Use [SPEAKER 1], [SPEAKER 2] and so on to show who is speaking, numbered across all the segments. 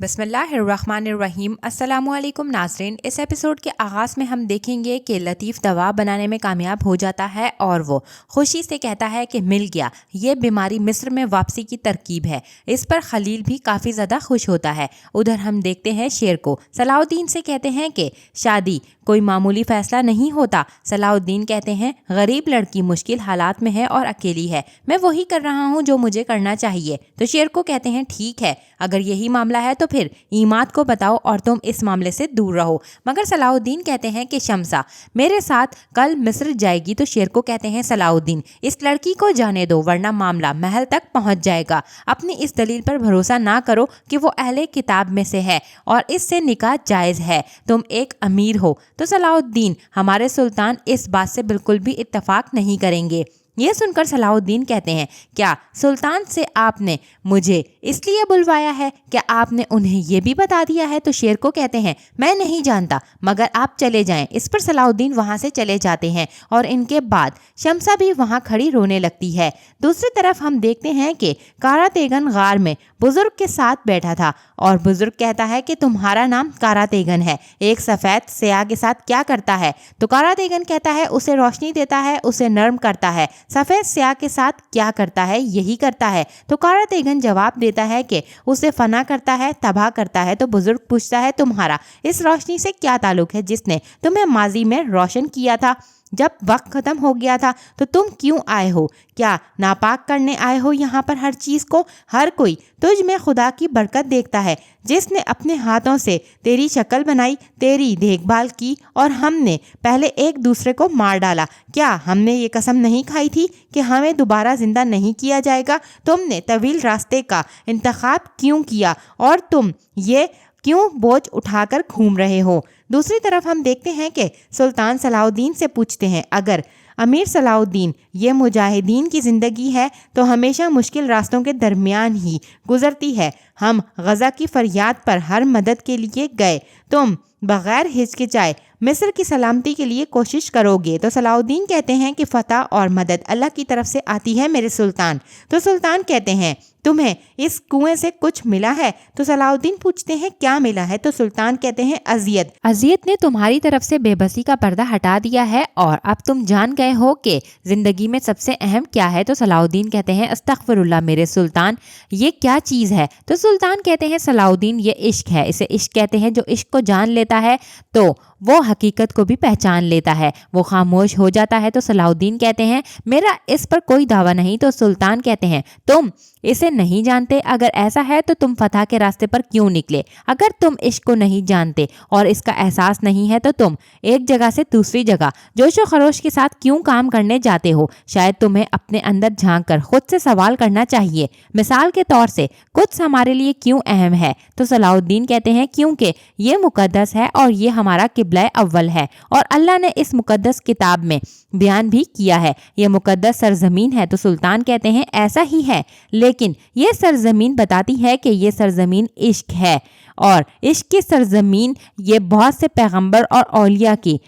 [SPEAKER 1] बिस्मिल्लाहिर्रहमानिर्रहीम। अस्सलाम वालेकुम नाज़रीन। इस एपिसोड के आगाज़ में हम देखेंगे कि लतीफ़ दवा बनाने में कामयाब हो जाता है और वो खुशी से कहता है कि मिल गया, ये बीमारी मिस्र में वापसी की तरकीब है। इस पर खलील भी काफ़ी ज़्यादा खुश होता है। उधर हम देखते हैं शेर को सलाहुद्दीन से कहते हैं कि शादी कोई मामूली फ़ैसला नहीं होता। सलाहुद्दीन कहते हैं गरीब लड़की मुश्किल हालात में है और अकेली है, मैं वही कर रहा हूँ जो मुझे करना चाहिए। तो शेर को कहते हैं ठीक है, अगर यही मामला है तो फिर ईमाद को बताओ और तुम इस मामले से दूर रहो। मगर सलाहुद्दीन कहते हैं कि शमसा मेरे साथ कल मिस्र जाएगी। तो शेर को कहते हैं सलाहुद्दीन इस लड़की को जाने दो वरना मामला महल तक पहुंच जाएगा। अपनी इस दलील पर भरोसा ना करो कि वो अहले किताब में से है और इससे निकाह जायज़ है, तुम एक अमीर हो। तो सलाहुद्दीन हमारे सुल्तान इस बात से बिल्कुल भी इत्तफाक नहीं करेंगे। ये सुनकर सलाहुद्दीन कहते हैं क्या सुल्तान से आपने मुझे इसलिए बुलवाया है, क्या आपने उन्हें ये भी बता दिया है? तो शेर को कहते हैं मैं नहीं जानता, मगर आप चले जाएं। इस पर सलाहुद्दीन वहाँ से चले जाते हैं और इनके बाद शमसा भी वहाँ खड़ी रोने लगती है। दूसरी तरफ हम देखते हैं कि कारातेगन गार में बुजुर्ग के साथ बैठा था और बुजुर्ग कहता है कि तुम्हारा नाम कारातेगन है, एक सफ़ेद स्याह के साथ क्या करता है? तो कारातेगन कहता है उसे रोशनी देता है, उसे नर्म करता है। सफ़ेद स्याह के साथ क्या करता है? यही करता है। तो कारातेगन जवाब देता है कि उसे फना करता है, तबाह करता है। तो बुजुर्ग पूछता है तुम्हारा इस रोशनी से क्या ताल्लुक है जिसने तुम्हें माजी में रोशन किया था? जब वक्त ख़त्म हो गया था तो तुम क्यों आए हो? क्या नापाक करने आए हो यहाँ पर हर चीज़ को? हर कोई तुझ में खुदा की बरकत देखता है, जिसने अपने हाथों से तेरी शक्ल बनाई, तेरी देखभाल की और हमने पहले एक दूसरे को मार डाला। क्या हमने ये कसम नहीं खाई थी कि हमें दोबारा ज़िंदा नहीं किया जाएगा? तुमने तवील रास्ते का इंतखाब क्यों किया और तुम ये क्यों बोझ उठाकर घूम रहे हो? दूसरी तरफ हम देखते हैं कि सुल्तान सलाहुद्दीन से पूछते हैं अगर अमीर सलाहुद्दीन ये मुजाहिदीन की ज़िंदगी है तो हमेशा मुश्किल रास्तों के दरमियान ही गुज़रती है। हम गज़ा की फरियाद पर हर मदद के लिए गए, तुम बग़ैर हिचकिचाए मिस्र की सलामती के लिए कोशिश करोगे? तो सलाहुद्दीन कहते हैं कि फ़तह और मदद अल्लाह की तरफ से आती है मेरे सुल्तान। तो सुल्तान कहते हैं तुम्हें इस कुएं से कुछ मिला है? तो सलाहुद्दीन पूछते हैं क्या मिला है? तो सुल्तान कहते हैं अजियत ने तुम्हारी तरफ से बेबसी का पर्दा हटा दिया है और अब तुम जान गए हो कि ज़िंदगी में सबसे अहम क्या है। तो सलाहुद्दीन कहते हैं अस्तग़फिरुल्लाह मेरे सुल्तान, ये क्या चीज़ है? तो सुल्तान कहते हैं सलाहुद्दीन ये इश्क है, इसे इश्क कहते हैं। जो इश्क को जान लेता है तो वो हकीकत को भी पहचान लेता है, वो खामोश हो जाता है। तो सलाहुद्दीन कहते हैं मेरा इस पर कोई दावा नहीं। तो सुल्तान कहते हैं तुम इसे नहीं जानते, अगर ऐसा है तो तुम फतह के रास्ते पर क्यों निकले? अगर तुम इश्क को नहीं जानते और इसका एहसास नहीं है तो तुम एक जगह से दूसरी जगह जोशो खरोश के साथ क्यों काम करने जाते हो? शायद तुम्हें अपने अंदर झांक कर खुद से सवाल करना चाहिए। मिसाल के तौर से कुछ हमारे लिए क्यों अहम है? तो सलाहुद्दीन कहते हैं क्योंकि ये मुकद्दस है और ये हमारा किबला अव्वल है और अल्लाह ने इस मुकद्दस किताब में बयान भी किया है, ये मुकद्दस सरजमीन है। तो सुल्तान कहते हैं ऐसा ही है, लेकिन ये सरजमीन बताती है कि ये सरजमीन इश्क है और इश्क की सरजमीन ये बहुत से पैगंबर और औलिया की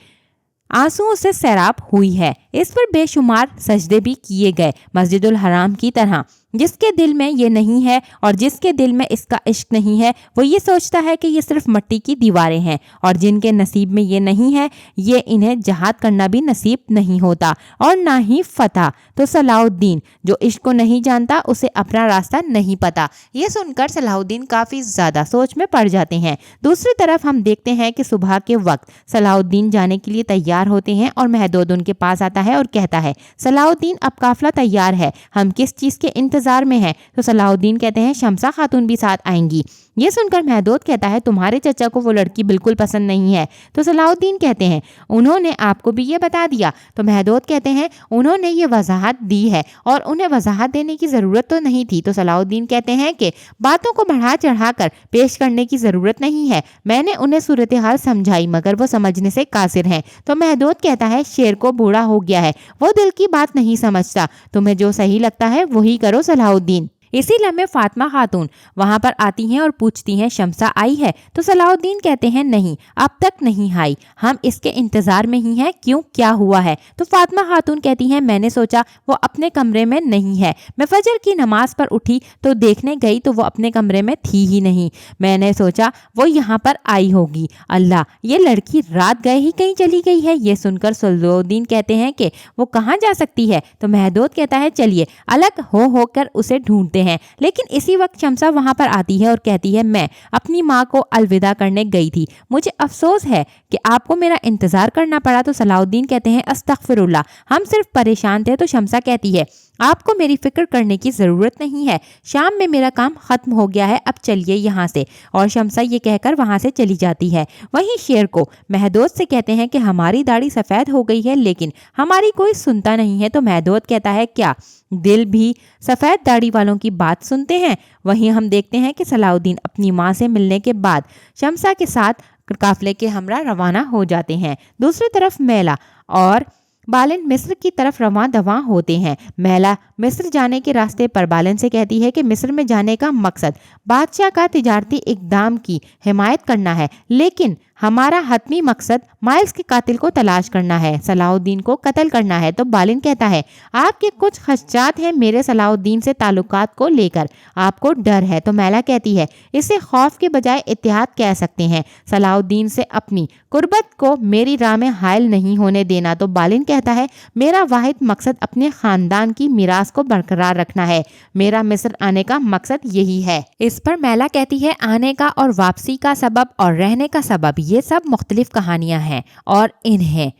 [SPEAKER 1] आंसुओं से सैराब हुई है। इस पर बेशुमार सजदे भी किए गए मस्जिदुल हराम की तरह। जिसके दिल में ये नहीं है और जिसके दिल में इसका इश्क नहीं है वो ये सोचता है कि ये सिर्फ मिट्टी की दीवारें हैं, और जिनके नसीब में ये नहीं है ये इन्हें जहाद करना भी नसीब नहीं होता और ना ही फतह। तो सलाहुद्दीन जो इश्क को नहीं जानता उसे अपना रास्ता नहीं पता। ये सुनकर सलाहुद्दीन काफ़ी ज़्यादा सोच में पड़ जाते हैं। दूसरी तरफ हम देखते हैं कि सुबह के वक्त सलाहुद्दीन जाने के लिए तैयार होते हैं और महदूद उनके पास आता है और कहता है सलाहुद्दीन अब काफिला तैयार है, हम किस चीज़ के इंतजार में हैं? तो सलाहुद्दीन कहते हैं शमसा खातून भी साथ आएंगी। ये सुनकर महदूद कहता है तुम्हारे चचा को वो लड़की बिल्कुल पसंद नहीं है। तो सलाहुद्दीन कहते हैं उन्होंने आपको भी ये बता दिया? तो महदूद कहते हैं उन्होंने ये वजाहत दी है और उन्हें वजाहत देने की ज़रूरत तो नहीं थी। तो सलाहुद्दीन कहते हैं कि बातों को बढ़ा चढ़ा कर पेश करने की ज़रूरत नहीं है, मैंने उन्हें सूरत हाल समझाई मगर वो समझने से कासिर हैं। तो महदूद कहता है शेर को बूढ़ा हो गया है, वो दिल की बात नहीं समझता, तुम्हें जो सही लगता है वही करो सलाहुद्दीन। इसी लम्हे फातिमा खातून वहाँ पर आती हैं और पूछती हैं शमसा आई है? तो सलाउद्दीन कहते हैं नहीं, अब तक नहीं आई, हम इसके इंतजार में ही हैं। क्यों, क्या हुआ है? तो फातिमा खातून कहती हैं मैंने सोचा वो अपने कमरे में नहीं है। मैं फजर की नमाज पर उठी तो देखने गई तो वो अपने कमरे में थी ही नहीं। मैंने सोचा वो यहाँ पर आई होगी। अल्लाह, ये लड़की रात गए ही कहीं चली गई है। ये सुनकर सलाउद्दीन कहते हैं कि वो कहाँ जा सकती है? तो महदूद कहता है चलिए अलग होकर उसे ढूंढते हैं। लेकिन इसी वक्त शमसा वहाँ पर आती है और कहती है मैं अपनी माँ को अलविदा करने गई थी, मुझे अफसोस है कि आपको मेरा इंतजार करना पड़ा। तो सलाउद्दीन कहते हैं अस्तगफिरुल्लाह, हम सिर्फ परेशान थे। तो शमसा कहती है आपको मेरी फिक्र करने की ज़रूरत नहीं है, शाम में मेरा काम ख़त्म हो गया है, अब चलिए यहाँ से। और शमसा ये कहकर वहाँ से चली जाती है। वहीं शेर को महदूद से कहते हैं कि हमारी दाढ़ी सफ़ेद हो गई है लेकिन हमारी कोई सुनता नहीं है। तो महदूद कहता है क्या दिल भी सफ़ेद दाढ़ी वालों की बात सुनते हैं? वहीं हम देखते हैं कि सलाउद्दीन अपनी माँ से मिलने के बाद शमसा के साथ काफिले के हमरा रवाना हो जाते हैं। दूसरी तरफ मैला और बालन मिस्र की तरफ रवां दवां होते हैं। मैला मिस्र जाने के रास्ते पर बालन से कहती है कि मिस्र में जाने का मकसद बादशाह का तिजारती इक़दाम की हिमायत करना है, लेकिन हमारा हतमी मकसद माइल्स के कातिल को तलाश करना है, सलाउद्दीन को कत्ल करना है। तो बालिन कहता है आपके कुछ खदशात हैं मेरे सलाउद्दीन से ताल्लुकात को लेकर, आपको डर है। तो मैला कहती है इसे खौफ के बजाय इत्तेहाद कह सकते हैं, सलाउद्दीन से अपनी कुर्बत को मेरी राह में हायल नहीं होने देना। तो बालिन कहता है मेरा वाहिद मकसद अपने खानदान की मीरास को बरकरार रखना है, मेरा मिस्र आने का मकसद यही है। इस पर मैला कहती है आने का और वापसी का सबब और रहने का सबब ये सब मुख्तलिफ कहानियां हैं और इन्हें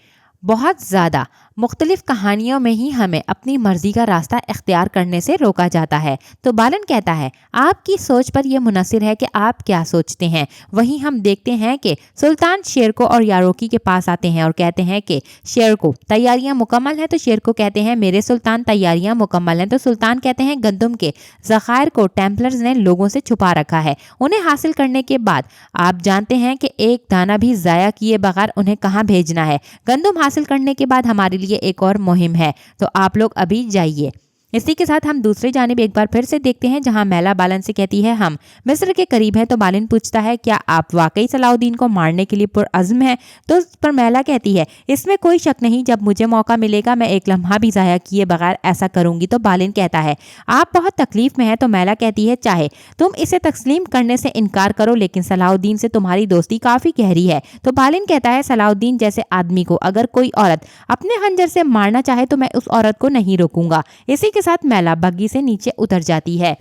[SPEAKER 1] बहुत ज़्यादा मुख्तलिफ कहानियों में ही हमें अपनी मर्जी का रास्ता इख्तियार करने से रोका जाता है। तो बालन कहता है आपकी सोच पर यह मुनसिर है कि आप क्या सोचते हैं। वहीं हम देखते हैं कि सुल्तान शेर को और यारोकी के पास आते हैं और कहते हैं कि शेर को तैयारियां मुकम्मल हैं। तो शेर को कहते हैं मेरे सुल्तान तैयारियां मुकम्मल हैं। तो सुल्तान कहते हैं गंदम के ज़खायर को टेम्पलर्स ने लोगों से छुपा रखा है, उन्हें हासिल करने के बाद आप जानते हैं कि एक दाना भी ज़ाया किए बगैर उन्हें कहाँ भेजना है। गंदम हासिल करने के बाद हमारे लिए एक और मुहिम है, तो आप लोग अभी जाइए। इसी के साथ हम दूसरी जानिब एक बार फिर से देखते हैं जहां मैला बालन से कहती है हम मिस्र के करीब हैं। तो बालन पूछता है क्या आप वाकई सलाउद्दीन को मारने के लिए पुरअज़्म हैं? तो उस पर मैला कहती है इसमें कोई शक नहीं, जब मुझे मौका मिलेगा मैं एक लम्हा भी ज़ाया किए बगैर ऐसा करूंगी। तो बालन कहता है आप बहुत तकलीफ में हैं। तो मैला कहती है चाहे तुम इसे तस्लीम करने से इनकार करो लेकिन सलाउद्दीन से तुम्हारी दोस्ती काफ़ी गहरी है। तो बालन कहता है सलाउद्दीन जैसे आदमी को अगर कोई औरत अपने खंजर से मारना चाहे तो मैं उस औरत को नहीं रोकूंगा। इसी के साथ मैला बग्गी से नीचे उतर जाती है।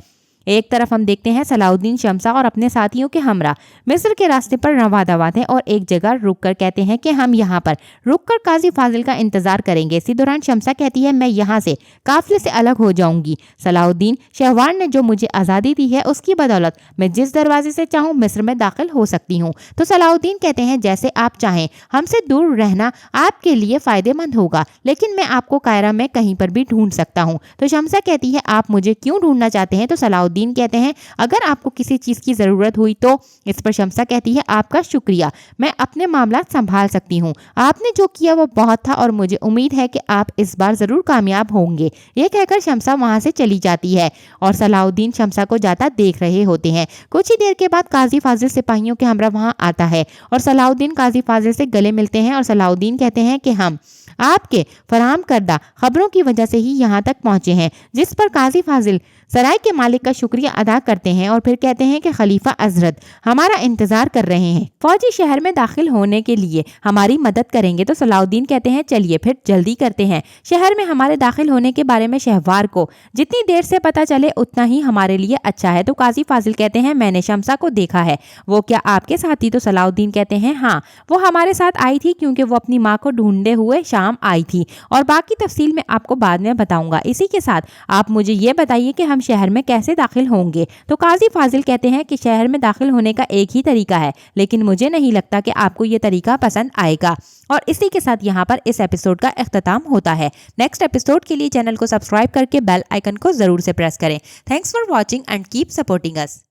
[SPEAKER 1] एक तरफ हम देखते हैं सलाउद्दीन शमसा और अपने साथियों के हमरा मिस्र के रास्ते पर रवा दवा थे और एक जगह रुककर कहते हैं कि हम यहाँ पर रुककर काजी फाजिल का इंतजार करेंगे। इसी दौरान शमसा कहती है मैं यहाँ से काफिले से अलग हो जाऊंगी। सलाउद्दीन शहवार ने जो मुझे आज़ादी दी है उसकी बदौलत मैं जिस दरवाजे से चाहूँ मिस्र में दाखिल हो सकती हूँ। तो सलाउद्दीन कहते हैं जैसे आप चाहें, हमसे दूर रहना आपके लिए फ़ायदेमंद होगा, लेकिन मैं आपको कायरा में कहीं पर भी ढूंढ सकता हूँ। तो शमसा कहती है आप मुझे क्यों ढूंढना चाहते हैं? तो सलाउद्दीन कहते हैं अगर आपको किसी चीज की जरूरत हुई तो। इस पर शमसा कहती है आपका शुक्रिया, मैं अपने मामला संभाल सकती हूँ, आपने जो किया वो बहुत था और मुझे उम्मीद है कि आप इस बार जरूर कामयाब होंगे। ये कहकर शमसा वहां से चली जाती है और सलाउद्दीन शमसा को जाता देख रहे होते हैं। कुछ ही देर के बाद काजी फाजिल सिपाहियों के हमरा वहां आता है और सलाउद्दीन काजी फाजिल से गले मिलते हैं और सलाउद्दीन कहते हैं कि हम आपके फराहम करदा खबरों की वजह से ही यहाँ तक पहुँचे हैं। जिस पर काजी फाजिल सराय के मालिक का शुक्रिया अदा करते हैं और फिर कहते हैं कि खलीफा हजरत हमारा इंतजार कर रहे हैं, फौजी शहर में दाखिल होने के लिए हमारी मदद करेंगे। तो सलाउद्दीन कहते हैं चलिए फिर जल्दी करते हैं, शहर में हमारे दाखिल होने के बारे में शहवार को जितनी देर से पता चले उतना ही हमारे लिए अच्छा है। तो काजी फाजिल कहते हैं मैंने शमसा को देखा है, वो क्या आपके साथी? तो सलाउद्दीन कहते हैं हाँ, वो हमारे साथ आई थी क्योंकि वो अपनी माँ को ढूंढते हुए शाम आई थी और बाकी तफसील मैं आपको बाद में बताऊंगा। इसी के साथ आप मुझे ये बताइए कि हम शहर में कैसे दाखिल होंगे? तो काजी फाजिल कहते हैं कि शहर में दाखिल होने का एक ही तरीका है, लेकिन मुझे नहीं लगता कि आपको ये तरीका पसंद आएगा। और इसी के साथ यहाँ पर इस एपिसोड का इख्तिताम होता है। नेक्स्ट एपिसोड के लिए चैनल को सब्सक्राइब करके बेल आइकन को जरूर से प्रेस करें। Thanks for watching and keep supporting us.